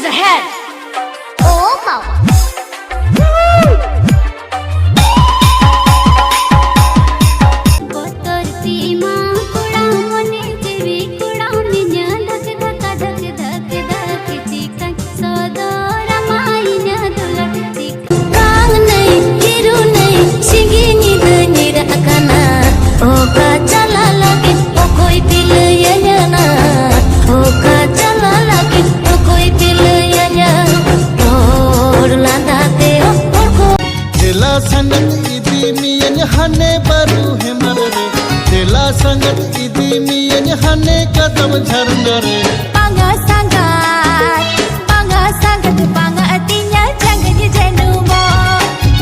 is ahead. Oh, Baba. संगत इदी मियन हने कदम झरना रे bangga sangat bangga artinya jangan jenuh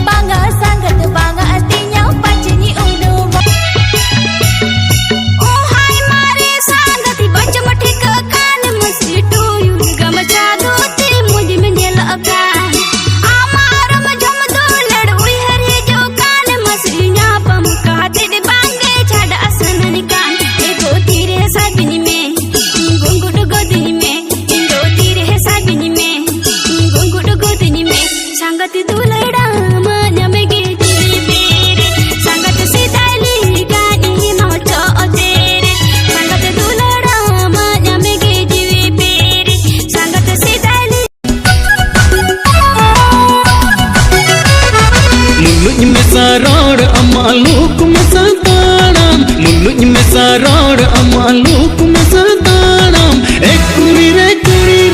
bangga sangat bangga artinya pancini unumo oh hai mare sangat baca mati ke kan mesti tuyu gam jadu te mudi menyelakan amar majam dolad ui hari jo kan mesti nyapam kahte de bangge chada asan kan ego tire sabini me gungudu godini me indo tire sabini me gungudu godini me sangat dulada manyamege tibere sangat sidali gani moto otere sangat dulada manyamege tibere sangat sidali mulluj me sarod amaluk masadanam mulluj me sarod amaluk masadanam ekuri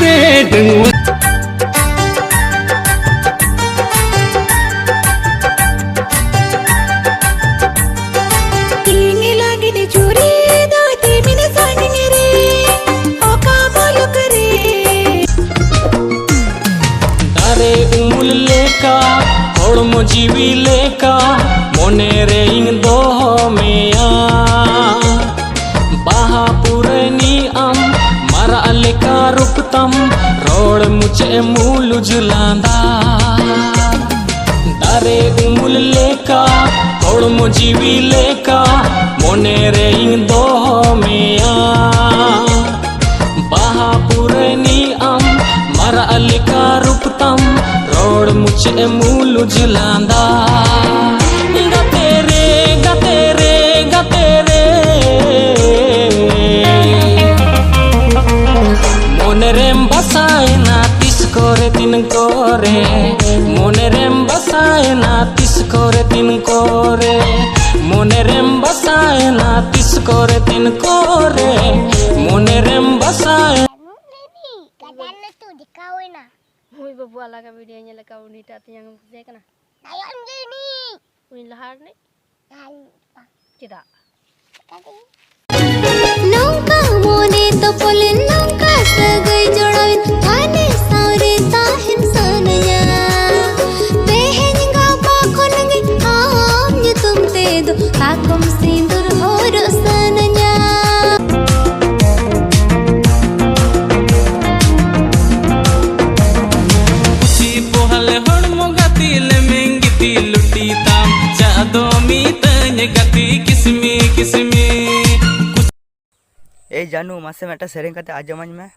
re dengwa tingi lagi di curi do timina saningere o kabolu kare dare umul leka hormo jiwi leka mone re ing do meya baha purani am mara leka ruptam rod muche mulu julanda dare umul leka hormo jiwi leka mone re ing do meya baha purani am mara leka ruptam rod muche mulu julanda gatere monerem basai na tis kore tin kore monerem basai na tis kore tin kore monerem basai na tis kore tin kore monerem basai kadang tuh dikawin ah. Ui babu ala ka videonya la kau ni tat yang saya kana. Ayam gini. Ui lahar ni. Tidak. nongka mone to polin nongka sagai jodoin thane saure tahin sanaya tehen ga ba khonge aam ye tum te do akum sindur hor sanaya si pohale hormo gatil mengiti luti tam jado mi tanya gati kismi ए जानू मासे में सेरेंग करते आज जमाज में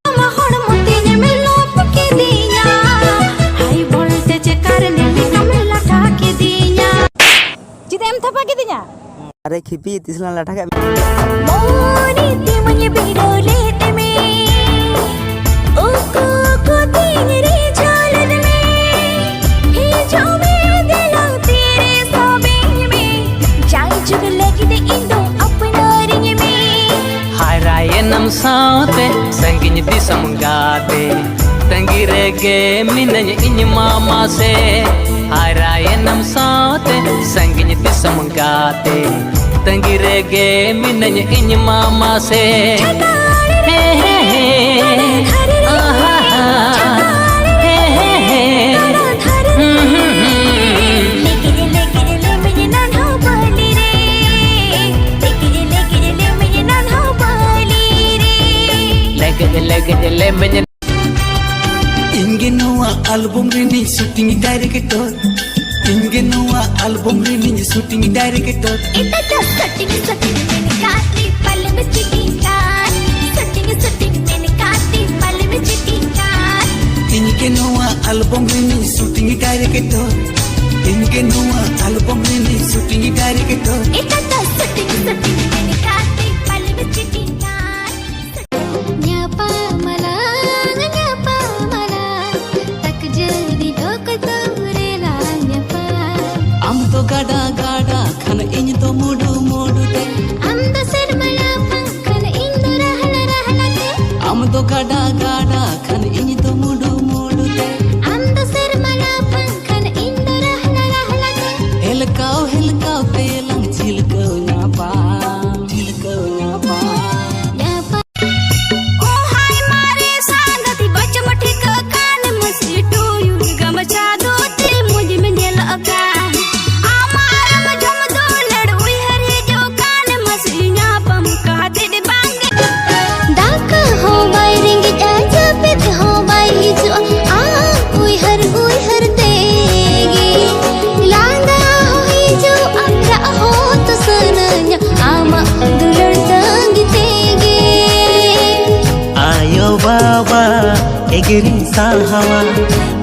mahon mutinya melop ke dinya high voltage karne bikamla ta ke dinya jidem thapa ke dinya अरे खिपी तिसला लाठा का moni timanya bidole teme oko ko tingre chalan me he jo me dila tere sobe me jai jug lagi de indo apna ring me हाय राय नम साते संगिन दी समगाते तंगी रेगे मिनज इन मामा से हाय राय नम साते संगिन दी समगाते तंगी रेगे मिनज इन मामा से हे आहा हे ले menye inge noa album rini shooting director inge noa album rini shooting director ita to setting मैंने काटी पल में चिट्टी काट setting मैंने काटी पल में चिट्टी काट album rini shooting director Inge nuwa album rini shooting director Itata setting dedikasi paling citingan Nyapa malang tak jadi dokter rela nyapa Am to gada gada khan in to mudu mudu te Am da sarmala pangkan indu rahla te Am to gada gada khan in to mudu mudu te Am da sarmala pangkan indu rahla te Helkau te lang chilkau nyapa Nyapa Oh hai mare sangati bachmati ka kan masi tuyul gamcha dote mujh mein dil aka amar majum do ladui hari jo kan masi nyapam kahte de bang dak ho bai ring aja pet ho bai jo ui har tegi landa ho jo amra ho to sananya ama dulad tangi tegi Ayo baba egeri sahawa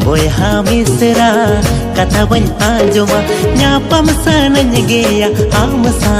boyha misra kata ban anjoma nyapam sananya geya amsa